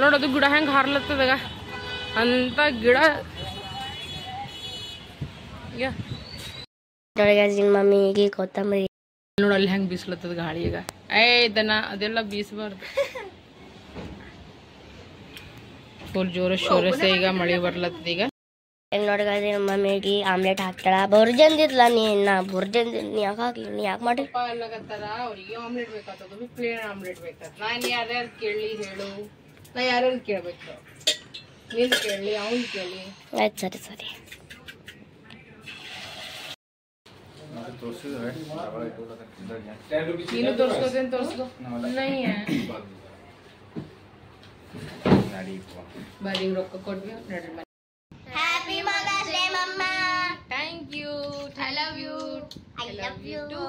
ನೋಡೋದು ಗಿಡ ಹೆಂಗೆ ಹಾರ್ಲತ್ತದಾಗ ಅಂತ ಗಿಡ ಮಮ್ಮಿಗೆ ಕೊತ್ತಂಬರಿ ನೋಡಿ ಅಲ್ಲಿ ಹೆಂಗೆ ಬೀಸ್ಲತ್ತದ ಗಾಳಿ ಈಗ ಇದನ್ನ ಅದೆಲ್ಲ ಬೀಸಬಾರ್ದು. ಫುಲ್ ಜೋರ ಶೋರಸೆ ಈಗ ಮಳೆ ಬರ್ಲತ್ತದ. ಈಗ ನೋಡ್ರಿ ಮಮ್ಮಿಗೆ ಆಮ್ಲೆಟ್ ಹಾಕ್ತಾಳ. ಬುರ್ಜಂದಿರ್ಲ ನೀ ಯಾಕೆ ಹಾಕ್ಲಿ, ನೀ ಯಾಕೆ ಮಾಡಿ ಎಲ್ಲಗತ್ತಾರ ಅವ್ರಿಗೆ ಆಮ್ಲೆಟ್ ಬೇಕಾಗ್ತದ, ಪ್ಲೇನ್ ಆಮ್ಲೆಟ್ ಬೇಕಾಗ್ತದ. ನಾನು ಯಾರ್ಯಾರು ಕೇಳಿ ಹೇಳು, ನಾ ಯಾರ್ಯಾರು ಕೇಳ್ಬೇಕು, ನೀನು ಕೇಳಿ ಅವ್ನು ಕೇಳಿ. ಆಯ್ತು ಸರಿ ಸರಿ. ನೀನು ತೋರ್ಸ್ಕೋದೇನು ತೋರ್ಸ್ಕೋ ಬರೀ ರೊಕ್ಕ ಕೊಡ್ವಿ ನೋಡ್ರಿ. ಹ್ಯಾಪಿ ಮದರ್ಸ್ ಡೇ ಮಮ್ಮ. Thank you. I love you. I love you too.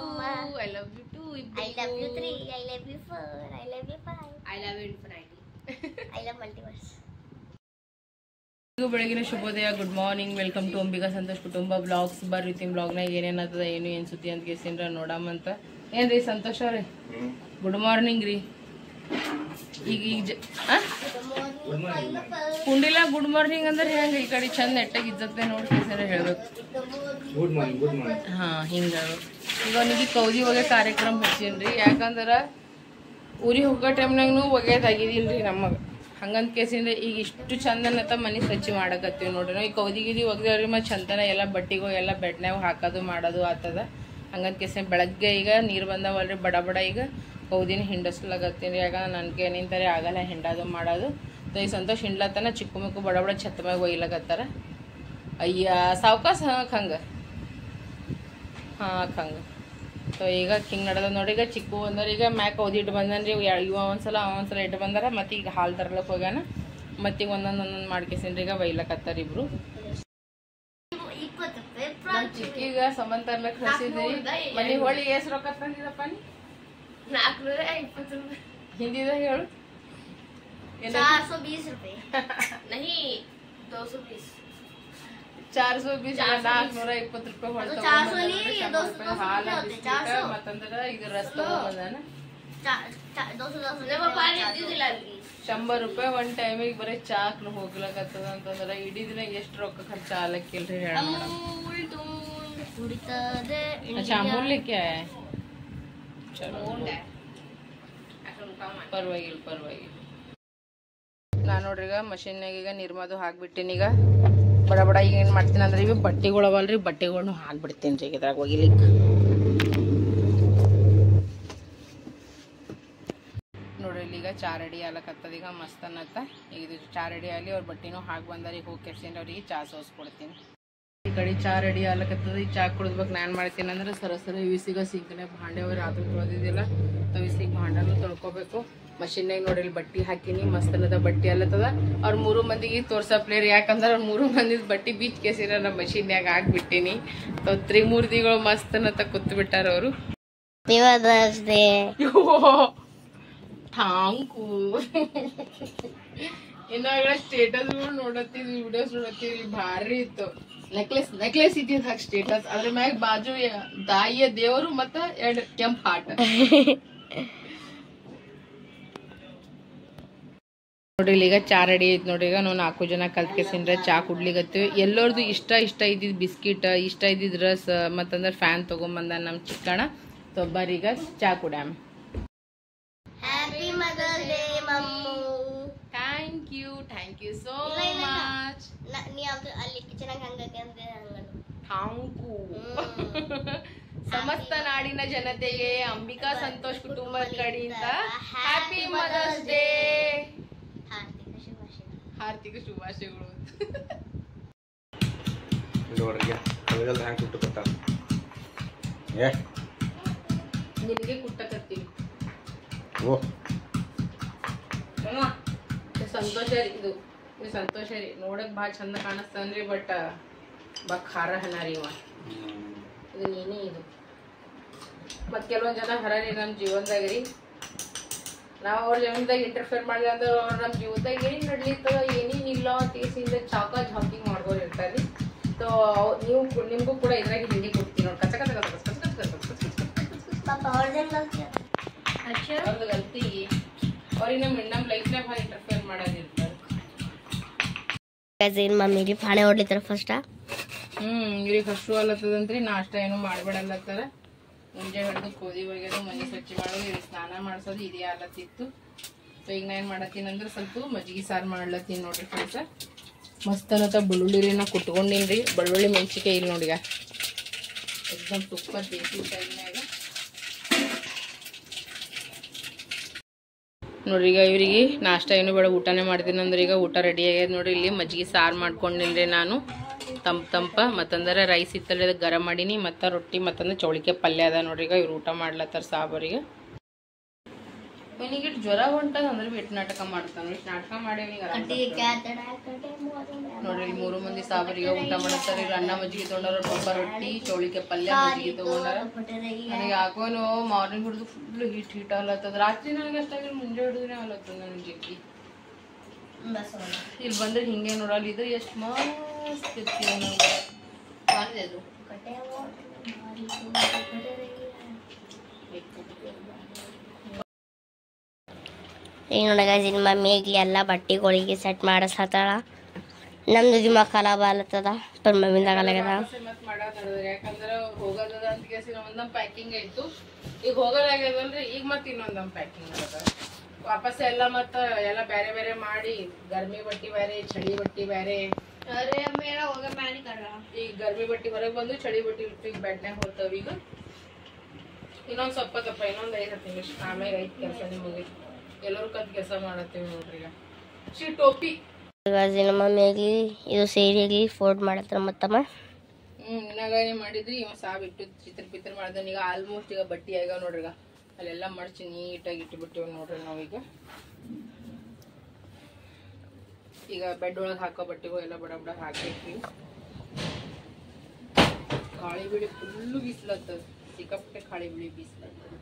I love you too. I love you 3. I love you 4. I love you 5. I love you infinity. I love multiverse. ಬೆಳಗಿನ ಶುಭೋದಯ, good morning, welcome to Ambika Santosh Kutumba vlogs. ಬರ್ರಿ ಬ್ಲಾಗ್ನಾಗ ಏನೇನದ ಏನು ಏನು ಸುದ್ದಿ ಅಂತ ಕೇಸಿನ್ರ ನೋಡಮ್ಮಂತ. ಏನ್ರಿ ಸಂತೋಷ್ ಅವ್ರಿ, good morning ರೀ. ಈಗ ಕುಂಡಿಲ್ಲ ಗುಡ್ ಮಾರ್ನಿಂಗ್ ಅಂದ್ರೆ ಹೆಂಗ ಈ ಕಡೆ ಚಂದ ನೆಟ್ಟಾಗಿ ಇದ್ದತ್ತೆ ನೋಡಿ ಕೇಸಿನ ಹೇಳ್ಬೇಕು. ಹಾ ಹಿಂಗ ಈಗ ಅವನಿಗೆ ಕೌದಿ ಒಗೆ ಕಾರ್ಯಕ್ರಮ ಹಚ್ಚೀನ್ರಿ. ಯಾಕಂದ್ರ ಊರಿಗೆ ಹೋಗೋ ಟೈಮ್ನಾಗೂ ಒಗೆದಾಗಿದಿಲ್ರಿ ನಮಗೆ. ಹಂಗಂತ ಕೇಸಿಂದ ಈಗ ಇಷ್ಟು ಚಂದನತ್ತ ಮನೆ ಸ್ವಚ್ಛ ಮಾಡಕತ್ತೀವಿ ನೋಡ್ರಿ. ನಾವು ಈ ಕೌದಿ ಗಿದಿ ಒಗ್ದೇವ್ರಿ ಮತ್ತು ಚಂದನ ಎಲ್ಲ ಬಟ್ಟಿಗೂ ಎಲ್ಲ ಬೆಡ್ನ್ಯಾಗ ಹಾಕೋದು ಮಾಡೋದು ಆಗ್ತದ. ಹಂಗಂತ ಕೇಸಿನ ಬೆಳಗ್ಗೆ ಈಗ ನೀರು ಬಂದಾವಲ್ರಿ ಬಡ ಬಡ ಈಗ ಕೌದಿನ ಹಿಂಡಸ್ಲಾಗತ್ತೀನಿ. ಯಾಕಂದ್ರೆ ನನಗೆ ನಿಂತಾರೆ ಆಗಲ್ಲ ಹಿಂಡೋದು ಮಾಡೋದು. ಈ ಸಂತೋಷ ಹಿಂಡ್ಲತ್ತನ ಚಿಕ್ಕ ಮಕ್ಕು ಬಡ ಬಡ ಛತ್ತ ಮ್ಯಾಗ ಒಯ್ಲಕತ್ತಾರ. ಅಯ್ಯ ಸಾವ್ಕಾಸ ಹಂಗೆ ಹಂಗೆ ಸೊ ಈಗ ಹಿಂಗೆ ನಡೆದ ನೋಡಿ. ಈಗ ಚಿಕ್ಕು ಬಂದ್ರೆ ಈಗ ಮ್ಯಾಕ್ ಕೌದಿ ಇಟ್ಟು ಬಂದನ್ರಿ. ಇವ ಒಂದ್ಸಲ ಇಟ್ಟು ಬಂದಾರ. ಮತ್ತು ಈಗ ಹಾಲು ತರ್ಲಕ್ಕೆ ಹೋಗ್ಯಾನ. ಮತ್ತೀಗ ಒಂದೊಂದು ಮಾಡ್ಕೇಸಿನ್ರಿ ಈಗ ಒಯ್ಲಕತ್ತಾರ ಇಬ್ರು. ಚಿಕ್ಕೀಗ ಸಂಬಂಧ ತರ್ಲಕ್ಕೆ ಹಸಿದ್ರಿ. ಮನೆ ಹೊಳಿ ಎಷ್ಟು ರೊಕ್ಕ ತಂದಿದಪ್ಪ ನೀ? 420 ರೂಪಾಯಿ. ಹಿಂದಿದ ಹೇಳು. 420 ರೂಪಾಯಿ. नहीं 220. 420 420 ರೂಪಾಯಿ ಹಾಲು ಮತ್ತಂದ್ರ ಈಗ ರಸ್ ತಗೊಂಬಂದಾನ. 100 ರೂಪಾಯಿ ಒಂದ್ ಟೈಮಿಗೆ ಬರೀ ಚಾಕ್ಲು ಹೋಗ್ಲಕತ್ತದ ಅಂತಂದ್ರ ಇಡೀ ದಿನ ಎಷ್ಟು ರೊಕ್ಕ ಖರ್ಚು ಆಗ್ಲಕ್ಕಿಲ್ರಿ ಹೇಳ. ಅಮೂಲ್ಯಕ್ಕೆ ಚಲೋ ಪರವಾಗಿಲ್ಲ. ನಾನು ನೋಡ್ರಿ ಈಗ ಮಷೀನ್ಯಾಗ ಈಗ ನಿರ್ಮಾದು ಹಾಕ್ಬಿಟ್ಟಿನಿ. ಈಗ ಬಡ ಬಡ ಈಗ ಏನು ಮಾಡ್ತೀನಿ ಅಂದ್ರೆ ಇವು ಬಟ್ಟೆಗಳು ಅವಲ್ರಿ, ಬಟ್ಟೆಗಳ್ನು ಹಾಕ್ಬಿಡ್ತೀನಿ ರೀ ಇದ್ರಾಗ ಒಗಿಲಿಕ್ಕೆ. ನೋಡ್ರಿ ಇಲ್ಲಿ ಈಗ ಚಾ ರೆಡಿ ಆಗ್ಲಕತ್ತದ. ಈಗ ಮಸ್ತ್ ಅನ್ನತ್ತ. ಈಗ ಇದು ಚಾ ರೆಡಿ ಆಗಲಿ ಅವ್ರ ಬಟ್ಟೆನೂ ಹಾಕಿ ಬಂದಾರ. ಈಗ ಹೋಗಿ ಕೆಡ್ಸೀನಿ ಅವ್ರಿಗೆ ಚಾ ಸೋಸ್ಕೊಡ್ತೀನಿ. ಈ ಕಡೆ ಚಾ ರೆಡಿ ಆಗ್ಲಕತ್ತದ. ಈ ಚಾ ಕುಡಿದ್ಬೇಕು ನಾನು ಮಾಡ್ತೀನಿ ಅಂದ್ರೆ ಸರಸರ ಇವಿಸಿಗ ಸಿಂಕನೆ ಭಾಂಡೆ ಅವ್ರು ರಾತ್ರಿ ತೊಳೆದಿದ್ದಿಲ್ಲ. ಇವಿಸಿಗೆ ಭಾಂಡನು ತೊಳ್ಕೊಬೇಕು. ಮಷೀನ್ಯಾಗ ನೋಡ್ರಿ ಬಟ್ಟೆ ಹಾಕಿನಿ. ಮಸ್ತ್ ಅನ್ನದ ಬಟ್ಟೆ ಅಲ್ಲತ್ತದ. ಅವ್ರ 3 ಮಂದಿಗೆ ತೋರ್ಸಪ್ಲೇರಿ. ಯಾಕಂದ್ರೆ ಅವ್ರ 3 ಮಂದಿದ ಬಟ್ಟೆ ಬೀಚ್ ಕೇಸಿರ ನಮ್ಮ ಮಷೀನ್ಯಾಗ ಹಾಕ್ಬಿಟ್ಟಿನಿ. ತ್ರಿಮೂರ್ತಿಗಳು ಮಸ್ತ್ ಅನ್ನತ್ತ ಕೂತ್ ಬಿಟ್ಟಾರ ಅವರು. ಥ್ಯಾಂಕು. ಇನ್ನಾಗ ಸ್ಟೇಟಸ್ಗಳು ನೋಡತ್ತೀವಿ, ವಿಡಿಯೋಸ್ ನೋಡತ್ತೀವಿ, ಭಾರಿ ಇತ್ತು. ನೆಕ್ಲೆಸ್ ಇದ್ದಿದ್ದು ಹಾಕಿ ಸ್ಟೇಟಸ್. ಅದ್ರ ಮ್ಯಾಗ ಬಾಜು ತಾಯಿಯ ದೇವರು ಮತ್ತ 2 ಕೆಂಪ್ ಹಾಟ್. ನೋಡ್ರಿ ಈಗ ಚಾ ರೆಡಿ ಐತಿ ನೋಡ್ರಿ. ಈಗ ನಾವು 4 ಜನ ಕಲ್ತ್ಕೇಸಿಂದ್ರ ಚಾ ಕುಡ್ಲಿಗತ್ತೀವಿ. ಎಲ್ಲರದು ಇಷ್ಟ ಇದ್ದಿದ್ ಬಿಸ್ಕಿಟ್, ಇಷ್ಟ ಇದ್ದಿದ್ ರಸ್ ಮತ್ತಂದ್ರ ಫ್ಯಾನ್ ತಗೊಂಬಂದ ನಮ್ ಚಿಕ್ಕಣ. ತೊಬ್ಬರೀಗ ಚಾ ಕುಡ್ಯಾಮ. ಹ್ಯಾಪಿ ಮದರ್ಸ್ ಡೇ ಮಮ್ಮು. Thank you so much. ನೀ ಅಲ್ಲಿ ಕಿಚನಾಗ ಹಂಗೆ ಥ್ಯಾಂಕು. ಸಮಸ್ತ ನಾಡಿನ ಜನತೆಗೆ ಅಂಬಿಕಾ ಸಂತೋಷ್ ಕುಟುಂಬದ ಕಡೆಯಿಂದ ಹ್ಯಾಪಿ ಮದರ್ಸ್ ಡೇ. ಹಾರ್ದಿಕ ಶುಭಾಶಯಗಳು. ನಿನಗೆ ಕುಟ್ಟಕತ್ತೀವಿ. ಸಂತೋಷ ರೀ ಇದು ಸಂತೋಷ ರೀ. ನೋಡಕ್ ಭಾಳ ಚಂದ ಕಾಣಿಸ್ತನ್ರಿ. ಬಟ್ ಖಾರ ಹನಾರಿ ಇವ. ಇದು ನೀನೇ ಇದು. ಮತ್ತು ಕೆಲವೊಂದು ಜನ ಹರಾರಿ ನಮ್ಮ ಜೀವನದಾಗ ರೀ. ನಾವು ಅವ್ರ ಜೀವನದಾಗ ಇಂಟರ್ಫಿಯರ್ ಮಾಡಿಲ್ಲ ಅಂದ್ರೆ ಅವ್ರು ನಮ್ಮ ಜೀವನದಾಗ ಏನು ನಡ್ಲಿತ್ತದ ಏನೇನಿಲ್ಲ ತೀಸಿಂದ ಚಾಕಿಂಗ್ ಮಾಡ್ಕೊಂಡು ಇರ್ತಾರೆ. ಸೊ ನಿಮಗೂ ಕೂಡ ಇದ್ರಾಗ ಹಿಂಡಿ ಕೊಡ್ತೀನಿ ನೋಡಿ. ಕಚ ಅವ್ರದ್ದು ಗಲ್ತಿ. ಅವ್ರಿಗೆ ನಮ್ಮ ಲೈಫ್ನಾಗ ಭಾಳ ಇಂಟರ್ಫಿಯರ್ ಮಾಡೋದಿಲ್ಲ. ಏನು ಮಮ್ಮಿಗೆ ಪಾಣೆ ಹೊಡ್ಲಿತ್ತಾರ ಫಸ್ಟ. ಇವ್ರಿಗೆ ಹಸು ಅಲ್ಲತ್ತದಂತ್ರಿ, ನಾಷ್ಟ ಏನು ಮಾಡ್ಬೇಡಲ್ಲತ್ತಾರ. ಮುಂಜೆ ಹಿಡಿದು ಕೋದಿ ಒಗೆದು ಮನೆ ಸ್ವಚ್ಛ ಮಾಡೋದು, ಇವ್ರಿಗೆ ಸ್ನಾನ ಮಾಡ್ಸೋದು ಇದೇ ಆಲತ್ತಿತ್ತು. ಸೊ ಈಗ ನಾ ಏನು ಮಾಡತ್ತೀನಿ ಅಂದ್ರೆ ಸ್ವಲ್ಪ ಮಜ್ಜಿಗೆ ಸಾರು ಮಾಡ್ಲತ್ತೀನಿ ನೋಡ್ರಿ ಫ್ರೆಂಡ್ಸ. ಮಸ್ತ್ ಅನ್ನತ್ತ ಬೆಳ್ಳುಳ್ಳಿನ ಕುಟ್ಕೊಂಡಿನ್ರಿ, ಬೆಳ್ಳುಳ್ಳಿ ಮೆಣಸಿಕಾಯಿ ಇಲ್ಲಿ ನೋಡಿಗ ಎಕ್ದಮ್ ತುಪ್ಪ ದೇಸಿ ಟೈಮ್ನಾಗ ನೋಡ್ರಿ. ಈಗ ಇವ್ರಿಗೆ ನಾಷ್ಟ ಏನು ಬೇಡ, ಊಟನೇ ಮಾಡ್ತೀನಿ ಅಂದ್ರೆ ಈಗ ಊಟ ರೆಡಿ ಆಗ್ಯದ ನೋಡ್ರಿ. ಇಲ್ಲಿ ಮಜ್ಜಿಗೆ ಸಾರು ಮಾಡ್ಕೊಂಡಿಲ್ರಿ ನಾನು, ತಂಪ ಮತ್ತಂದ್ರೆ ರೈಸ್ ಇತ್ತಲ್ಲ ಗರಂ ಮಾಡೀನಿ, ಮತ್ತು ರೊಟ್ಟಿ ಮತ್ತಂದ್ರೆ ಚೌಳಿಕೆ ಪಲ್ಯ ಅದ ನೋಡ್ರಿ. ಈಗ ಇವ್ರು ಊಟ ಮಾಡ್ಲತ್ತಾರ ಸಾಬರಿಗೆ. ಇವನಿಗೆ ಜ್ವರ ಹೊಂಟದ ಅಂದ್ರೆ ಬಿಟ್ಟು ನಾಟಕ ಮಾಡ್ತಾನ. ಇಷ್ಟು ನಾಟಕ ಮಾಡಿ ನೋಡ್ರಿ 3 ಮಂದಿ ಸಾಬರಿಗೆ ಊಟ ಮಾಡತ್ತಾರ. ಈಗ ಅನ್ನ ಮಜ್ಜಿಗೆ ತೊಗೊಂಡಾರ, ಪಪ್ಪ ರೊಟ್ಟಿ ಚೌಳಿಕೆ ಪಲ್ಯ ಮಜ್ಜಿಗೆ ತೊಗೊಂಡಾರ. ನನಗೆ ಯಾಕೋನು ಮಾರ್ನಿಂಗ್ ಹಿಡಿದು ಫುಲ್ ಹೀಟ್ ಆಗ್ಲತ್ತದ. ರಾತ್ರಿ ನನಗೆ ಅಷ್ಟಾಗಿ ಮುಂಜೆ ಹಿಡಿದ್ರೆ ಆಗ್ಲತ್ತದ ನನ್ನ ಜಗ್ಗಿ. ಇಲ್ಲಿ ಬಂದ್ರೆ ಹಿಂಗೆ ನೋಡಲ್ಲ, ಇದು ಎಷ್ಟು ಮಸ್ತ್ ಇರ್ತೀವಿ ನಂಗೆ. ಈಗ ನೋಡಗ ಮಮ್ಮಿಗೆ ಎಲ್ಲ ಬಟ್ಟೆಗಳಿಗೆ ಸೆಟ್ ಮಾಡಿಸ್ಲತ್ತಾಳ. ನಮ್ದು ದಿಮಾಕ್ ಖರಾಬ್ ಆಗ್ಲತ್ತದ, ಪರ್ ಮಮ್ಮಿದಾಗಲಾಗ್ಯದ. ಯಾಕಂದ್ರೆ ಹೋಗೋದ ಅಂತ ಕೇಸಿ ಒಂದೊಂದು ಪ್ಯಾಕಿಂಗ್ ಆಯ್ತು. ಈಗ ಹೋಗೋದಾಗ್ಯದಲ್ರಿ, ಈಗ ಮತ್ತೆ ಇನ್ನೊಂದೊಂದು ಪ್ಯಾಕಿಂಗ್ ಅದ. ವಾಪಸ್ ಎಲ್ಲ ಮತ್ತ ಎಲ್ಲ ಬೇರೆ ಬೇರೆ ಮಾಡಿ, ಗರ್ಮಿ ಬಟ್ಟಿ ಬೇರೆ, ಚಳಿ ಬಟ್ಟಿ ಬೇರೆ. ಈಗ ಗರ್ಮಿ ಬಟ್ಟಿ ಹೊರಗೆ ಬಂದು ಚಳಿ ಬಟ್ಟಿ ಈಗ ಬೆಡ್ನಾಗ ಹೋಗ್ತಾವ. ಈಗ ಇನ್ನೊಂದ್ ಸ್ವಲ್ಪ ತಪ್ಪ, ಇನ್ನೊಂದ್ 5 ನಿಮಿಷ ಆಮೇಲೆ ಐತ್ ಕೆಲಸ ನಿಮಗೆ. ಎಲ್ಲರೂ ಕತ್ ಕೆಲಸ ಮಾಡತ್ತೀವಿ ನೋಡ್ರಿ. ಈಗ ಟೋಪಿ ಮಮ್ಮಿಯಾಗಿ ಇದು ಸೇರಿಯಾಗಿ ಫೋಲ್ಡ್ ಮಾಡತ್ತಾರ ಮತ್ತಮ್ಮ. ಇನ್ನಾಗ ಏನ್ ಮಾಡಿದ್ರಿ, ಇವ ಸಾಬ್ ಇಟ್ಟು ಚಿತ್ರ ಮಾಡ್ದಾನ. ಈಗ ಆಲ್ಮೋಸ್ಟ್ ಈಗ ಬಟ್ಟಿ ಆಗ ನೋಡ್ರಿ. ಈಗ ಅಲ್ಲೆಲ್ಲ ಮಡ್ಚಿ ನೀಟಾಗಿ ಇಟ್ಟುಬಿಟ್ಟಿವ್ ನೋಡ್ರಿ ನಾವೀಗ. ಈಗ ಬೆಡ್ ಒಳಗೆ ಹಾಕೋ ಬಟ್ಟೆಗಳು ಎಲ್ಲ ಬಡ ಬಡ ಹಾಕಿರ್ತೀವಿ. ಕಾಳಿ ಬಿಳಿ ಫುಲ್ಲು ಬೀಸ್ಲತ್ತದ, ಸಿಕ್ಕಾಪಟ್ಟೆ ಕಾಳಿ ಬಿಳಿ ಬೀಸ್ಲತ್ತದ.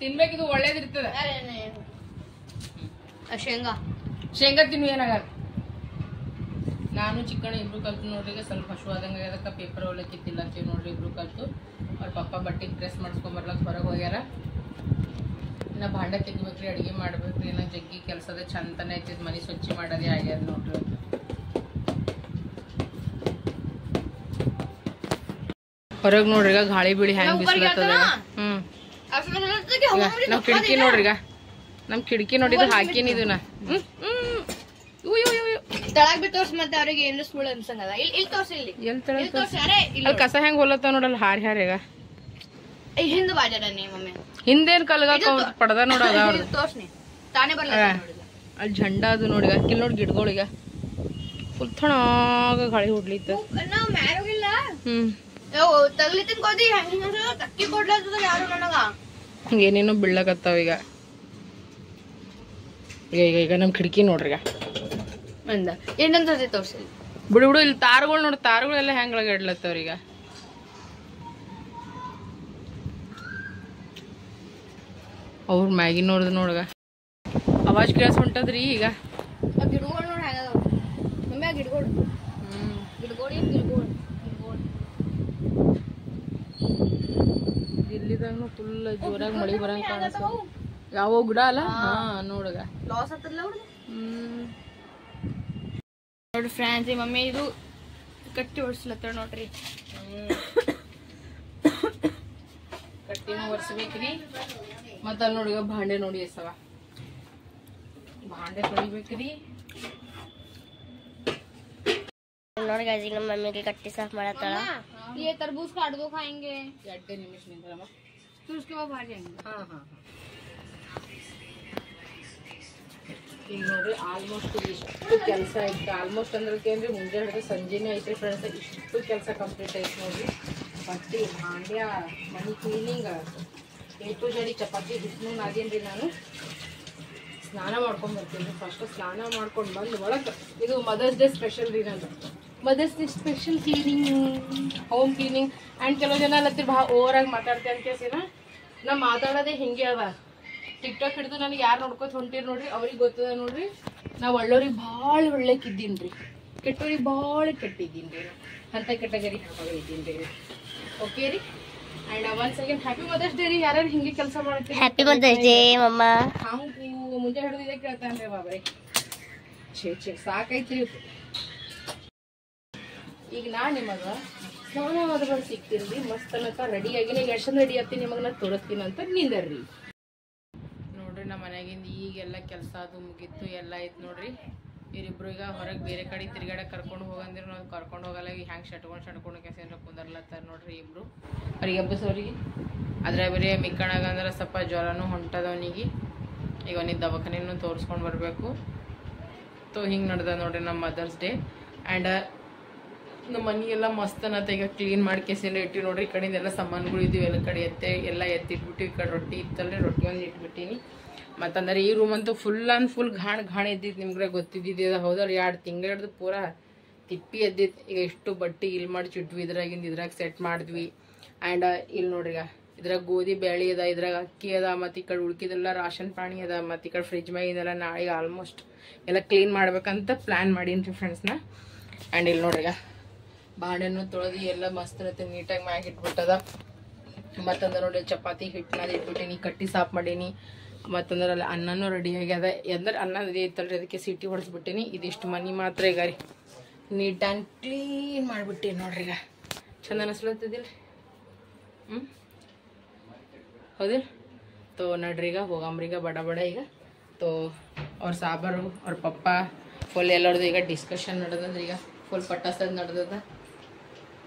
ತಿನ್ಬೇಕಿದು ಒಳ್ಳೇದಿರ್ತದ. ಶೇಂಗಾ ತಿನ್ನು ಏನಾಗ. ನಾನು ಚಿಕ್ಕಣ್ಣ ಇಬ್ರು ಕಲ್ತು ನೋಡ್ರಿ. ಈಗ ಸ್ವಲ್ಪ ಹಸುವಾದಂಗೆ ಅದಕ್ಕೆ ಪೇಪರ್ ಒಳಕ್ಕಿತ್ತಿಲ್ಲ ಅಂತೀವಿ ನೋಡ್ರಿ. ಇಬ್ರು ಕಲ್ತು ಅವ್ರ ಪಪ್ಪ ಬಟ್ಟೆ ಪ್ರೆಸ್ ಮಾಡಿಸ್ಕೊಂಬರ್ಲಕ್ಕೆ ಹೊರಗೆ ಹೋಗ್ಯಾರ. ಇನ್ನು ಭಾಂಡೆ ತೆಗಿಬೇಕ್ರಿ, ಅಡುಗೆ ಮಾಡ್ಬೇಕ್ರಿ. ಏನೋ ಜಗ್ಗಿ ಕೆಲಸದ ಚಂದನೆ ಐತಿದ್, ಮನೆ ಸ್ವಚ್ಛ ಮಾಡೋದೇ ಆಗ್ಯದ ನೋಡ್ರಿ. ಹೊರಗೆ ನೋಡ್ರಿ ಈಗ ಗಾಳಿ ಬಿಳಿ ಹ್ಯಾಂಗ್ ಬಿಸ್ಲತ್ತದ. ನಮ್ ಕಿಟಕಿ ನೋಡ್ರಿ, ಈಗ ನಮ್ ಕಿಟಕಿ ನೋಡಿದ್ದು ಹಾಕಿನ ಇದನ್ನ ಅಲ್ಲಿ ಕಸ ಹೆಂಗ್ ಹೊಲತ್ತ ನೋಡಲ್ಲ ಹಾರಿ ಈಗ. ಹಿಂದೇನ್ ಕಲ್ಗ ಪಡ್ದ ನೋಡ ಅಲ್ಲಿ ಝಂಡ ಅದು ನೋಡಿ. ಕಿಲ್ ನೋಡಿ ಗಿಡಗಳಿಗ ಫುಲ್ ಥಣಾಗ ಗಾಳಿ ಹೊಡ್ಲಿತ್ತ. ಏನೇನೋ ಬೀಳಕತ್ತಾವ ಈಗ. ಈಗ ನಮ್ ಕಿಟಕಿ ನೋಡ್ರಿ. ಏನಂತ ತೋರ್ಸಿ ಬಿಡು ಬಿಡು. ಇಲ್ಲಿ ತಾರಗಳು ನೋಡಿ, ತಾರಗಳೆಲ್ಲ ಹೆಂಗ್ ಇಡ್ಲತ್ತವ್ರೀಗ. ಅವ್ರ ಮ್ಯಾಗಿ ನೋಡ್ದು ನೋಡ್ಗ ಅವಾಜ್ ಕೇಳಿಸ್ ಹೊಂಟದ್ರಿ. ಈಗ ಗಿಡಗಳು ನೋಡಿ ಹೆಂಗ ಗಿಡಗಳು ಇಲ್ಲಿದಾಗ ಫುಲ್ ಜೋರಾಗಿ ಮಳಿ ಬರಂಗ ಕಾಣಿಸ್ತಾವ. ಯಾವ ಗಿಡ ಅಲ್ಲ ನೋಡಗ ಲಾಸ್ ಆಗ್ತದಲ್ಲ. ನೋಡ್ರಿ ಫ್ರೆಂಡ್ಸ್, ಈ ಮಮ್ಮಿ ಇದು ಕಟ್ಟಿ ಹೊಡ್ಸ್ಲತ್ತಾಳ ನೋಡ್ರಿ. ಕಟ್ಟಿನ ಒರ್ಸ್ಬೇಕ್ರಿ. ಮತ್ತ ಅಲ್ಲಿ ನೋಡಿ ಭಾಂಡೆ ನೋಡಿ ಎಸವ ಭಾಂಡೆ ತೊಳಿಬೇಕ್ರಿ. ನೋಡಿ ಗಾಜಿ ನಮ್ಮ ಮಮ್ಮಿಗೆ ಕಟ್ಟಿ ಸಾಫ್ ಮಾಡತ್ತಾಳ. ये तरबूज काट दो, खाएंगे 2 ನಿಮಿಷ ನಿಂದ್ರಮ್ಮ. फिर उसके बाद बाहर जाएंगे. ಈಗ ನೋಡ್ರಿ ಆಲ್ಮೋಸ್ಟ್ ಇಷ್ಟು ಕೆಲಸ ಐತಿ. ಆಲ್ಮೋಸ್ಟ್ ಅಂದ್ರೆ ಮುಂಜಾನೆ ಹಿಡಿದು ಸಂಜೆನೇ ಐತ್ರಿ ಫ್ರೆಂಡ್ಸ್. ಇಷ್ಟು ಕೆಲಸ ಕಂಪ್ಲೀಟ್ ಐತಿ ನೋಡ್ರಿ. ಬಟ್ಟೆ, ಭಾಂಡ್ಯ, ಮನಿ ಕ್ಲೀನಿಂಗ್, ಏಟು ಜಡಿ ಚಪಾತಿ ಹಿಟ್ಟು ನಾದೇನ್ರಿ. ನಾನು ಸ್ನಾನ ಮಾಡ್ಕೊಂಡ್ ಬರ್ತೀನಿ. ಫಸ್ಟ್ ಸ್ನಾನ ಮಾಡ್ಕೊಂಡು ಬಂದು ಒಳಗೆ ಇದು ಮದರ್ಸ್ ಡೇ ಸ್ಪೆಷಲ್ ರೀ. ನಂದು mother's day special cleaning, home cleaning. And ಕೆಲವು ಜನ ಅಲ್ಲತ್ತೀರಿ ಭಾಳ ಓವರಾಗಿ ಮಾತಾಡ್ತೇವೆ ಅಂತ ಕೇಸಿನ. ನಾ ಮಾತಾಡೋದೇ ಹಿಂಗೆ ಅದ. ಟಿಕ್ಟಾಕ್ ಹಿಡಿದು ನನಗೆ ಯಾರು ನೋಡ್ಕೊತ ಹೊಂಟಿರಿ ನೋಡ್ರಿ, ಅವ್ರಿಗೆ ಗೊತ್ತದ ನೋಡ್ರಿ. ನಾ ಒಳ್ಳೋರಿಗೆ ಭಾಳ ಒಳ್ಳೆಕಿದ್ದೀನಿ ರೀ, ಕೆಟ್ಟವ್ರಿಗೆ ಭಾಳ ಕೆಟ್ಟಿದ್ದೀನಿ ರೀ. ಅಂಥ ಕೆಟಗರಿ ಇದ್ದೀನಿ ರೀ. ಓಕೆ ರೀ. And once again happy mother's day ರೀ. ಯಾರು ಹಿಂಗೆ ಕೆಲಸ ಮಾಡ್ತೀರಿ? ಹ್ಯಾಪಿ ಮದರ್ಸ್ ಡೇ ಮಮ್ಮ. ಹಾಂಗೂ ಮುಂಜೆ ಹಿಡಿದು ಇದೇ ಕೇಳ್ತಾನ್ರಿ ಬಾಬ್ರಿ. ಛೇ ಸಾಕೈತ್ರಿ. ಈಗ ನಾ ನಿಮಗ ಸ್ನಾನ ಆದ್ಮೇಲೆ ಸಿಗ್ತೀನಿ ಮಸ್ತ್ ಅನ್ನಕ ರೆಡಿ ಆಗಿನ. ಈಗ ಎಷ್ಟೊಂದು ರೆಡಿ ಆಗ್ತೀನಿ ನಿಮಗೆ ನಾನು ತೋರಿಸ್ತೀನಿ ಅಂತ ನಿಂದರ್ರಿ. ನೋಡ್ರಿ ನಮ್ಮ ಮನೆಗಿಂದ ಈಗೆಲ್ಲ ಕೆಲಸ ಅದು ಮುಗೀತು, ಎಲ್ಲ ಐತೆ ನೋಡ್ರಿ. ಇವರಿಬ್ರು ಈಗ ಹೊರಗೆ ಬೇರೆ ಕಡೆ ತಿರ್ಗಾಡಕ್ಕೆ ಕರ್ಕೊಂಡು ಹೋಗಂದ್ರೆ ನಾವು ಕರ್ಕೊಂಡು ಹೋಗಲ್ಲ. ಈಗ ಹ್ಯಾಂಗೆ ಶಟ್ಕೊಂಡು ಕೆಸೇನ್ರ ಕುಂದರ್ಲತ್ತಾರ ನೋಡ್ರಿ ಇಬ್ರು. ಅವ್ರಿಗೆ ಹಬ್ಬಸವ್ರಿಗೆ ಅದ್ರ ಬೇರೆ ಮಿಕ್ಕಣಾಗಂದ್ರೆ ಸ್ವಲ್ಪ ಜ್ವರನೂ ಹೊಂಟದವನಿಗೆ. ಈಗ ಅವನಿಗೆ ದವಾಖಾನೆನೂ ತೋರಿಸ್ಕೊಂಡು ಬರಬೇಕು. ಹಿಂಗೆ ನಡ್ದ ನೋಡ್ರಿ ನಮ್ಮ ಮದರ್ಸ್ ಡೇ. ಆ್ಯಂಡ್ ನಮ್ಮ ಮನೆಯೆಲ್ಲ ಮಸ್ತ್ ಅನ್ನತ್ತೆ. ಈಗ ಕ್ಲೀನ್ ಮಾಡಿ ಕೆಸೇನ ಇಟ್ಟು ನೋಡ್ರಿ. ಈ ಕಡೆಯಿಂದ ಎಲ್ಲ ಸಾಮಾನುಗಳು ಇದ್ದೀವಿ, ಎಲ್ಲ ಕಡೆ ಎಲ್ಲ ಎತ್ತಿಟ್ಬಿಟ್ಟು ಈ ಕಡೆ ರೊಟ್ಟಿ ಇತ್ತಲ್ರಿ, ರೊಟ್ಟಿ ಒಂದು ಇಟ್ಬಿಟ್ಟಿನಿ. ಮತ್ತಂದ್ರೆ ಈ ರೂಮ್ ಅಂತೂ ಫುಲ್ ಘಾಣ ಎದ್ದಿತ್ತು. ನಿಮ್ಗೆ ಗೊತ್ತಿದ್ದಿದ್ದು ಹೌದಲ್ಲ, 2 ತಿಂಗಳು ಪೂರ ತಿಪ್ಪಿ ಎದ್ದಿತ್ತು. ಈಗ ಎಷ್ಟು ಬಟ್ಟೆ ಇಲ್ಲಿ ಮಾಡಿ ಚಿಟ್ವಿ, ಇದ್ರಾಗ ಸೆಟ್ ಮಾಡಿದ್ವಿ. ಆ್ಯಂಡ್ ಇಲ್ಲಿ ನೋಡ್ರಿ, ಈಗ ಇದ್ರಾಗ ಗೋಧಿ ಬೇಳೆ ಅದ, ಇದ್ರಾಗ ಅಕ್ಕಿ ಅದ, ಮತ್ತು ಈ ಕಡೆ ಉಳ್ಕಿದೆಲ್ಲ ರಾಷನ್ ಪಾಣಿ ಅದ, ಮತ್ತು ಈ ಕಡೆ ಫ್ರಿಜ್ ಮ್ಯಾಗಿಂದೆಲ್ಲ ನಾಳೆಗೆ ಆಲ್ಮೋಸ್ಟ್ ಎಲ್ಲ ಕ್ಲೀನ್ ಮಾಡ್ಬೇಕಂತ ಪ್ಲ್ಯಾನ್ ಮಾಡೀನಿ ರೀ ಫ್ರೆಂಡ್ಸ್ನ. ಆ್ಯಂಡ್ ಇಲ್ಲಿ ನೋಡ್ರಿ, ಈಗ ಬಾಣೆನೂ ತೊಳೆದು ಎಲ್ಲ ಮಸ್ತ್ ಇರುತ್ತೆ, ನೀಟಾಗಿ ಮ್ಯಾಗ ಇಟ್ಬಿಟ್ಟದ. ಮತ್ತಂದ್ರೆ ನೋಡಿ ಚಪಾತಿ ಹಿಟ್ಟನ್ನ ಇಟ್ಬಿಟ್ಟೀನಿ, ಕಟ್ಟಿ ಸಾಫ್ ಮಾಡೀನಿ. ಮತ್ತಂದ್ರೆ ಅಲ್ಲಿ ಅನ್ನನೂ ರೆಡಿ ಆಗ್ಯದ. ಅಂದ್ರೆ ಅನ್ನ ಇದೇ ಇತ್ತಲ್ರಿ, ಅದಕ್ಕೆ ಸಿಟಿ ಹೊಡೆಸ್ಬಿಟ್ಟೀನಿ. ಇದಿಷ್ಟು ಮನೆ ಮಾತ್ರ ಈಗ ರೀ ನೀಟ್ ಆ್ಯಂಡ್ ಕ್ಲೀನ್ ಮಾಡಿಬಿಟ್ಟೀನಿ ನೋಡ್ರಿ. ಈಗ ಚಂದ ಅನಿಸ್ಲತ್ತದಿಲ್ಲ ಹೌದಿಲ್ಲ? ನಡ್ರಿ ಈಗ ಹೋಗಂಬ್ರೀಗ ಬಡ ಈಗ. ಅವ್ರ ಸಾಬಾರು ಅವ್ರ ಪಪ್ಪ ಫುಲ್ ಎಲ್ಲರದು ಈಗ ಡಿಸ್ಕಷನ್ ನಡೆದಂದ್ರೆ ಈಗ ಫುಲ್ ಪಟಾಸದ್ ನಡೆದದ.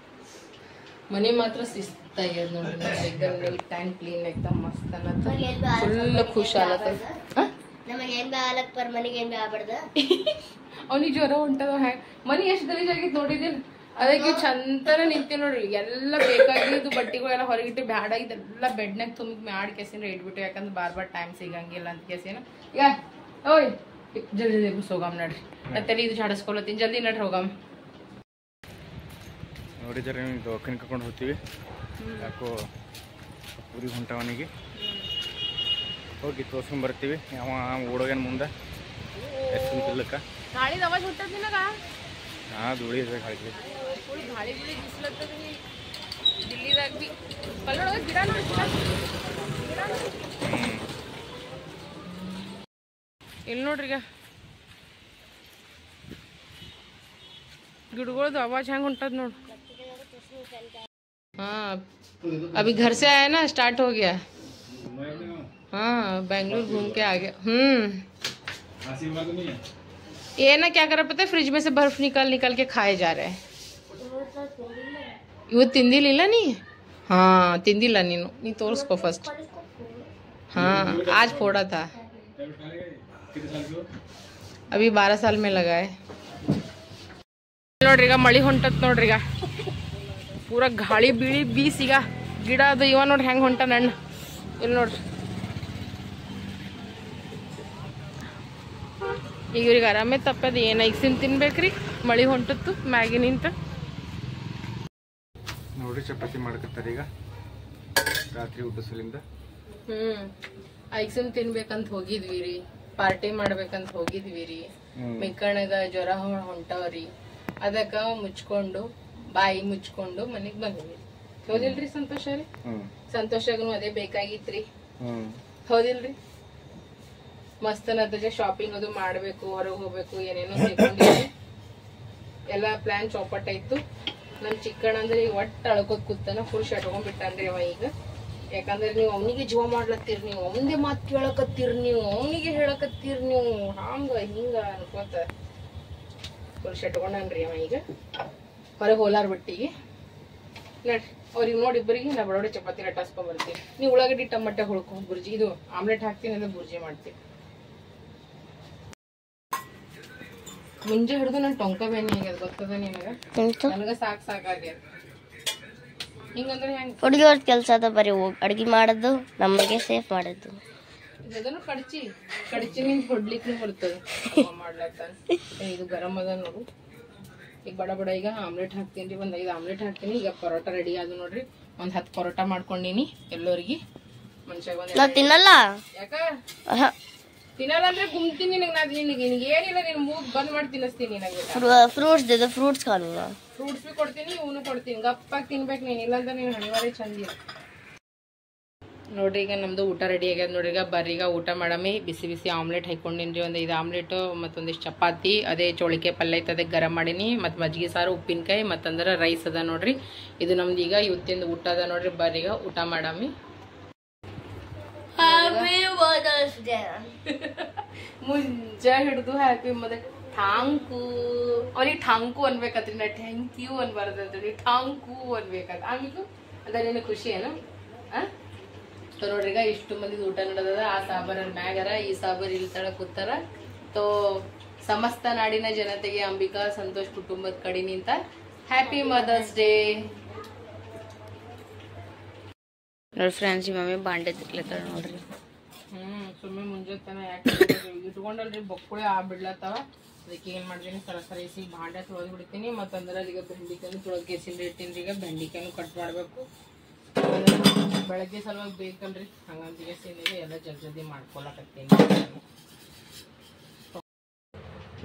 ಮನೆ ಮಾತ್ರ ಶಿಸ್ತಾಗ್ಯದ ನೋಡ್ರಿ. ಎಕ್ದಮ್ ನೀಟ್ ಆ್ಯಂಡ್ ಕ್ಲೀನ್, ಎಕ್ದಮ್ ಮಸ್ತ್ ಅನ್ನತ್ತ. ಫುಲ್ ಖುಷಿ ಆಗತ್ತ. ಅವ್ನಿಗೆ ಜ್ವರ ಹೊಂಟದ. ಮನೆ ಎಷ್ಟು ಗಲೀಜ್ ಆಗಿತ್ತು ನೋಡಿದಿಲ್ಲ? ಅದಕ್ಕೆ ಚಂದನ ನಿಂತಿ ನೋಡ್ರಿ. ಎಲ್ಲ ಬೇಕಾಗಿದ್ದು ಬಟ್ಟೆಗಳೆಲ್ಲ ಹೊರಗಿಟ್ಟು ಬ್ಯಾಡಾಗಿದ್ದು ಎಲ್ಲ ಬೆಡ್ನಾಗ ತುಂಬ ಮಾಡಿ ಕೆಸಿನ ಇಟ್ಬಿಟ್ಟು. ಯಾಕಂದ್ರೆ ಬಾರ್ ಟೈಮ್ ಸಿಗಂಗಿಲ್ಲ ಅಂತ ಕೆಸಿನ. ಈಗ ಓಯ್ ಜಲ್ದಿ ಹೋಗಮ್ ನಡ್ರಿ. ಮತ್ತೆ ಇದು ಝಾಡಿಸ್ಕೊಳತ್ತೀನಿ, ಜಲ್ದಿ ನಡ್ರಿ ಹೋಗಮ್. ನೋಡಿದ್ರೆ ದವಾಖಾನೆ ಕರ್ಕೊಂಡು ಹೋಗ್ತೀವಿ. ಯಾಕೋ ಊರಿಗೆ ಹೊಂಟವನಿಗೆ ಹೋಗಿ ತೋರ್ಸ್ಕೊಂಡ್ ಬರ್ತೀವಿ. ಅವ ಓಡೋಗೇನು ಮುಂದೆ ಎಷ್ಟು ತಿಲ್ಲಕ್ಕ ಗಾಳಿ ಅವಾಜ್ ಹುಟ್ಟದ ನಿನಗ? ಧೂಳಿ ಇದೆ ಗಾಳಿ. ಫುಲ್ ಗಾಳಿ ಬಿಸಿಲತ್ತದ್ರಿ ದಿಲ್ಲಿದಾಗ ಬಿ. ಕಲ್ಲೊಳಗೆ ಗಿಡ ನೋಡಿ, ಇಲ್ಲಿ ನೋಡ್ರಿ. ಈಗ गिड़गोल आवाज हैंग उठा नोड़। हाँ अभी घर से आया ना, स्टार्ट हो गया। हाँ बेंगलुरु घूम के आ गया। ये ना क्या कर रहा पता है, फ्रिज में से बर्फ निकाल के खाए जा रहे हैं। इव तिंदिलिಲ್ಲ ನೀ? हाँ तिंदिಲ್ಲ ನೀನು ತೋರಿಸ್ಕೋ ಫಸ್ಟ್। हाँ आज फोड़ा था, अभी 12 साल में लगा है। ನೋಡ್ರಿ ಈಗ ಮಳಿ ಹೊಂಟತ್ ನೋಡ್ರಿ, ಈಗ ಪೂರ ಗಾಳಿ ಬೀಳಿ ಬೀಸ್ ಈಗ ಗಿಡ ಅದು ಇವ ನೋಡ್ರಿ ಹೆಂಗ್ ಹೊಂಟ ನಣ್ಣ ಇಲ್ಲಿ ನೋಡ್ರಿ। ಈಗ ಇವ್ರಿಗೆ ಆರಾಮೇ ತಪ್ಪದ, ಏನ ಐಕ್ಸಿನ್ ತಿನ್ಬೇಕ್ರಿ, ಮಳಿ ಹೊಂಟತ್ತು ಮ್ಯಾಗಿ ನಿಂತ ನೋಡ್ರಿ ಚಪಾತಿ ಮಾಡ್ಕತ್ತಾರೆ ಈಗ ರಾತ್ರಿ ಊಟ ಸಲಿಂದ। ಐಕ್ಸಿನ್ ತಿನ್ಬೇಕಂತ ಹೋಗಿದ್ವಿ ರೀ, ಪಾರ್ಟಿ ಮಾಡ್ಬೇಕಂತ ಹೋಗಿದ್ವಿ ರೀ, ಮಿಕ್ಕಣಗ ಜ್ವರ ಹೊಂಟವ್ರಿ, ಅದಕ್ಕ ಮುಚ್ಕೊಂಡು ಬಾಯಿ ಮುಚ್ಕೊಂಡು ಮನೆಗ್ ಬಂದ್ವಿ। ಹೌದಿಲ್ರಿ ಸಂತೋಷ ರೀ? ಸಂತೋಷಗೂ ಅದೇ ಬೇಕಾಗಿತ್ರಿ, ಹೌದಿಲ್ರಿ? ಮಸ್ತ್ ಅನ್ನೋದಕ್ಕೆ ಶಾಪಿಂಗ್ ಅದು ಮಾಡ್ಬೇಕು, ಹೊರಗೆ ಹೋಗ್ಬೇಕು, ಏನೇನೋ ತಿಳ್ಕೊಂಡಿದ್ವಿ, ಎಲ್ಲ ಪ್ಲಾನ್ ಚೌಪಟ್ ಆಯ್ತು। ನಮ್ ಚಿಕ್ಕಣ್ಣ ಅಂದ್ರೆ ಈಗ ಒಟ್ಟು ಅಳ್ಕೋದ್ ಕೂತಾನ, ಫುಲ್ ಶಟ್ಕೊಂಡ್ಬಿಟ್ಟಾನ್ರಿ ಅವ ಈಗ। ಯಾಕಂದ್ರೆ ನೀವು ಅವನಿಗೆ ಜೀವ ಮಾಡ್ಲತ್ತೀರಿ, ನೀವು ಅವನದೇ ಮಾತು ಕೇಳಕತ್ತೀರಿ, ನೀವು ಅವನಿಗೆ ಹೇಳಕತ್ತೀರಿ, ನೀವು ಹಂಗ ಹಿಂಗ ಅನ್ಕೋತ ಫುಲ್ ಶಟ್ಕೊಂಡನ್ರಿ ಅವ ಈಗ। ಹೊರಗೆ ಹೋಲಾರ್ ಬಿಟ್ಟಿಗೆ ನಡ್ರಿ, ಅವ್ರಿಗೆ ನೋಡಿಬ್ಬರಿಗೆ ನಾ ಬಡೋಡೆ ಚಪಾತಿ ಲಟಾಸ್ಕೊಂಡ್ ಬರ್ತೀವಿ, ನೀವು ಉಳ್ಳಾಗಡ್ಡಿ ಟಮಟೆ ಹುಳ್ಕೊಂಡ್ ಬುರ್ಜಿ ಇದು ಆಮ್ಲೆಟ್ ಹಾಕ್ತೀನಿ, ಅದ ಬುರ್ಜಿ ಮಾಡ್ತೀವಿ। ಮುಂಜೆ ಹಿಡಿದು ನನ್ ಟೊಂಕ ಬೇನಿ ಆಗ್ಯದ, ಗೊತ್ತದ ನಿನಗ? ನನಗ ಸಾಕಾಗ್ಯದ ಹಿಂಗಂದ್ರೆ ಹೆಂಗ್? ಹುಡುಗಿ ಕೆಲಸ ಅದ ಬರೀ ಅಡ್ಗೆ ಮಾಡೋದು, ನಮಗೆ ಸೇಫ್ ಮಾಡೋದು, ಇದನ್ನು ಕಡಚಿ ನಿಂತ ಹೊಡ್ಲಿಕ್ಕೂ ಬರ್ತದೆ ಮಾಡ್ಲತ್ತಾನ। ಇದು ಗರಂ ಅದ ನೋಡು, ಈಗ ಬಡ ಈಗ ಆಮ್ಲೆಟ್ ಹಾಕ್ತೀನಿ, ಒಂದ್ 5 ಆಮ್ಲೆಟ್ ಹಾಕ್ತೀನಿ। ಈಗ ಪರೋಟ ರೆಡಿ ಆದ ನೋಡ್ರಿ, ಒಂದ್ 10 ಪರೋಟ ಮಾಡ್ಕೊಂಡಿನಿ ಎಲ್ಲರಿಗೆ ಮನುಷ್ಯ ತಿನ್ನಲ್ಲ। ಯಾಕ ತಿನ್ನಲ್ಲ ಅಂದ್ರೆ ಗುಮ್ತೀನಿ ನಿನಗೆ ಏನಿಲ್ಲ, ನೀನ್ ಮೂಗ್ ಬಂದ್ ಮಾಡಿ ತಿನ್ನಿಸ್ತೀನಿ ಫ್ರೂಟ್ಸ್ ಫ್ರೂಟ್ಸ್ ಬಿ ಕೊಡ್ತೀನಿ, ಇವನು ಕೊಡ್ತೀನಿ, ಗಪ್ಪಾಗಿ ತಿನ್ಬೇಕು ನೀನ್, ಇಲ್ಲಾಂದ್ರೆ ನೀನ್ ಹಣಿವಾರಿ ಚಂದಿಲ್ಲ। ನೋಡ್ರಿ ಈಗ ನಮ್ದು ಊಟ ರೆಡಿ ಆಗ್ಯದ ನೋಡ್ರಿ. ಈಗ ಬರ್ರಿ ಈಗ ಊಟ ಮಾಡಮಿ. ಬಿಸಿ ಬಿಸಿ ಆಮ್ಲೆಟ್ ಹಾಕೊಂಡಿನ್ರಿ, ಒಂದು 5 ಆಮ್ಲೆಟು ಮತ್ತೊಂದಿಷ್ಟು ಚಪಾತಿ, ಅದೇ ಚೌಳಿಕೆ ಪಲ್ಯ ಐತೆ ಅದೇ ಗರಂ ಮಾಡೀನಿ, ಮತ್ತು ಮಜ್ಜಿಗೆ ಸಾರು, ಉಪ್ಪಿನಕಾಯಿ, ಮತ್ತಂದ್ರೆ ರೈಸ್ ಅದ ನೋಡ್ರಿ. ಇದು ನಮ್ದು ಈಗ ಇವತ್ತಿಂದ ಊಟ ಅದ ನೋಡ್ರಿ. ಬರ್ರಿ ಈಗ ಊಟ ಮಾಡಮಿ. ಮುಂಜಾ ಹಿಡಿದು ಹ್ಯಾಪಿ ಮದರ್ ಠಾಂಕು, ಅವ್ನಿಗೆ ಠಾಂಕು ಅನ್ಬೇಕತ್ರಿ, ನಾ ಥ್ಯಾಂಕ್ ಯು ಅನ್ಬಾರ್ದಂತ್ರಿ, ಠಾಂಕು ಅನ್ಬೇಕಂತ. ಆಮೇಲೆ ಅದ ನಿನ್ನ ಖುಷಿ ಏನು? ಸೊ ನೋಡ್ರಿ ಈಗ ಇಷ್ಟು ಮಂದಿ ಊಟ ನಡೆದದ. ಆ ಸಾಬಾರ ಮ್ಯಾಗರ, ಈ ಸಾಬಾರ್ ಇಲ್ಲಿ ತಳ ಕೂತಾರ. ತೋ ಸಮಸ್ತ ನಾಡಿನ ಜನತೆಗೆ ಅಂಬಿಕಾ ಸಂತೋಷ್ ಕುಟುಂಬದ ಕಡೆನಿಂದ ಹ್ಯಾಪಿ ಮದರ್ಸ್ ಡೇ. ನೋಡಿ ಫ್ರೆಂಡ್ಸ್, ಈ ಮಮ್ಮಿ ಬಾಂಡೆ ತಿಕ್ಲತ್ತಾಳ ನೋಡ್ರಿ. ಸುಮ್ಮನೆ ಮುಂಜಾನೆ ಯಾಕೆ ಇಟ್ಕೊಂಡಲ್ರಿ ಬೊಕ್ಕುಳೆ ಆಗ್ಬಿಡ್ಲತ್ತಾವ. ಅದಕ್ಕೆ ಏನ್ ಮಾಡ್ತೀನಿ, ಸರಸಿ ಬಾಂಡೆ ತೊಳೆದು ಬಿಡ್ತೀನಿ. ಮತ್ತಂದ್ರೆ ಈಗ ಬೆಂಡಿಕಾಯನ್ನು ತೊಳೆದು ಕೇಸಿಂದ ಇಟ್ಟಿನ್ರಿ. ಈಗ ಬೆಂಡಿಕಾಯನ್ನು ಕಟ್ ಮಾಡ್ಬೇಕು. ಬೆಳಗ್ಗೆ ಸಲುವಾಗಿ ಬೇಕಲ್ರಿ, ಹಂಗಂತ ಕೇಸಿಂದ ಎಲ್ಲ ಜಲ್ದಿ ಮಾಡ್ಕೊಳಕತ್ತೀನಿ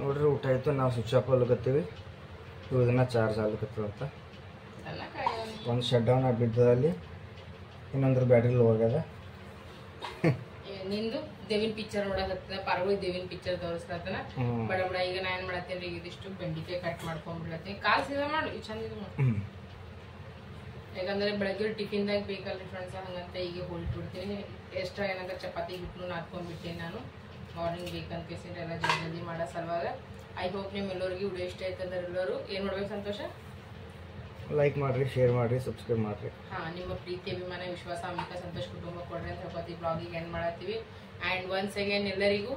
ನೋಡ್ರಿ. ಊಟ ಆಯ್ತು, ನಾವು ಸ್ವಿಚ್ ಆಫ್ ಹೋಗ್ಲಕತ್ತೀವಿ. ಇದನ್ನ ಚಾರ್ಜ್ ಆಗ್ಲಕತ್ತೀವಿ ಅಂತ. ಒಂದು ಶಟ್ ಡೌನ್ ಆಗಿಬಿದ್ದದಲ್ಲಿ, ಇನ್ನೊಂದ್ರ ಬ್ಯಾಟ್ರಿ ಲೋ ಆಗ್ಯದ. ನಿಂದು ದೇವಿನ ಪಿಕ್ಚರ್ ನೋಡಕತ್ತ, ಪಾರ್ವಳಿ ದೇವಿನ ಪಿಕ್ಚರ್ ತೋರಿಸ್ಲತ್ತನ. ಬಡ ಬಡ ಈಗ ನಾ ಏನ್ ಮಾಡತ್ತೇನ್ರಿ, ಇದಿಷ್ಟು ಬೆಂಡಿಕಾಯಿ ಕಟ್ ಮಾಡ್ಕೊಂಡ್ಬಿಡ್ಲತ್ತೀನಿ. ಕಾಲ್ ಸೀದಾ ಮಾಡಿ ಚಂದ ಇದು ಮಾಡಿ. ಯಾಕಂದ್ರೆ ಬೆಳಗ್ಗೆ ಟಿಫಿನ್ದಾಗ ಬೇಕಲ್ರಿ ಫ್ರೆಂಡ್ಸ್, ಹಂಗಂತ ಈಗ ಹೊಲ್ಟ್ಬಿಡ್ತೀನಿ. ಎಕ್ಸ್ಟ್ರಾ ಏನಾದ್ರೆ ಚಪಾತಿ ಹಿಟ್ಟು ನಾದ್ಕೊಂಡ್ಬಿಡ್ತೀನಿ ನಾನು. ಮಾರ್ನಿಂಗ್ ಬೇಕಂತ ಕೇಸಿಂದ ಎಲ್ಲ ಜಲ್ದಿ ಮಾಡೋ ಸಲುವಾಗ. ಐ ಹೋಪ್ ನಿಮ್ ಎಲ್ಲರಿಗೂ ವಿಡಿಯೋ ಇಷ್ಟ ಆಯ್ತಂದ್ರೆ ಎಲ್ಲರೂ ಏನ್ ಮಾಡ್ಬೇಕು ಸಂತೋಷ? ಲೈಕ್ ಮಾಡ್ರಿ, ಶೇರ್ ಮಾಡ್ರಿ, ಸಬ್ಸ್ಕ್ರೈಬ್ ಮಾಡ್ರಿ. ನಿಮ್ಮ ಪ್ರೀತಿ, ಅಭಿಮಾನ, ವಿಶ್ವಾಸ ಅಂಬಿಕಾ ಸಂತೋಷ್ ಕುಟುಂಬ ಕೊಡ್ರಿ ಅಂತ ಹೇಳ್ಕೊತಿ ಬ್ಲಾಗಿಗೆ ಎಂಡ್ ಮಾಡತ್ತೀವಿ. ಆ್ಯಂಡ್ ಒನ್ಸ್ ಅಗೇನ್ ಎಲ್ಲರಿಗೂ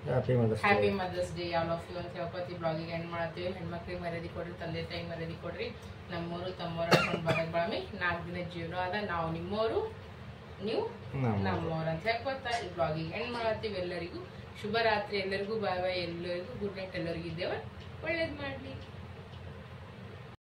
happy mother's day all of you ಅಂತ ಹೇಳ್ಕೊತಿ ಬ್ಲಾಗಿಗೆ ಎಂಡ್ ಮಾಡತ್ತೀವಿ. ಹೆಣ್ಮಕ್ಳಿಗೆ ಮರ್ಯಾದೆ ಕೊಡ್ರಿ, ತಂದೆ ತಾಯಿ ಮರ್ಯಾದೆ ಕೊಡ್ರಿ. ನಮ್ಮವರು ತಮ್ಮವರು ಅನ್ಕೊಂಡು ಬರಕ್ ಬಾಳಮಿ. 4 ದಿನ ಜೀವನ ಅದ, ನಾವು ನಿಮ್ಮವರು, ನೀವು ನಮ್ಮವ್ರು ಅಂತ ಹೇಳ್ಕೊತ ಈ ಬ್ಲಾಗಿಗೆ ಎಂಡ್ ಮಾಡತ್ತೀವಿ. ಎಲ್ಲರಿಗೂ ಶುಭರಾತ್ರಿ, ಎಲ್ಲರಿಗೂ ಬಾಯ್ ಬಾಯ್, ಎಲ್ಲರಿಗೂ ಗುಡ್ ನೈಟ್, ಎಲ್ಲರಿಗೂ ಇದ್ದೇವೆ. ಒಳ್ಳೇದು ಮಾಡ್ಲಿ.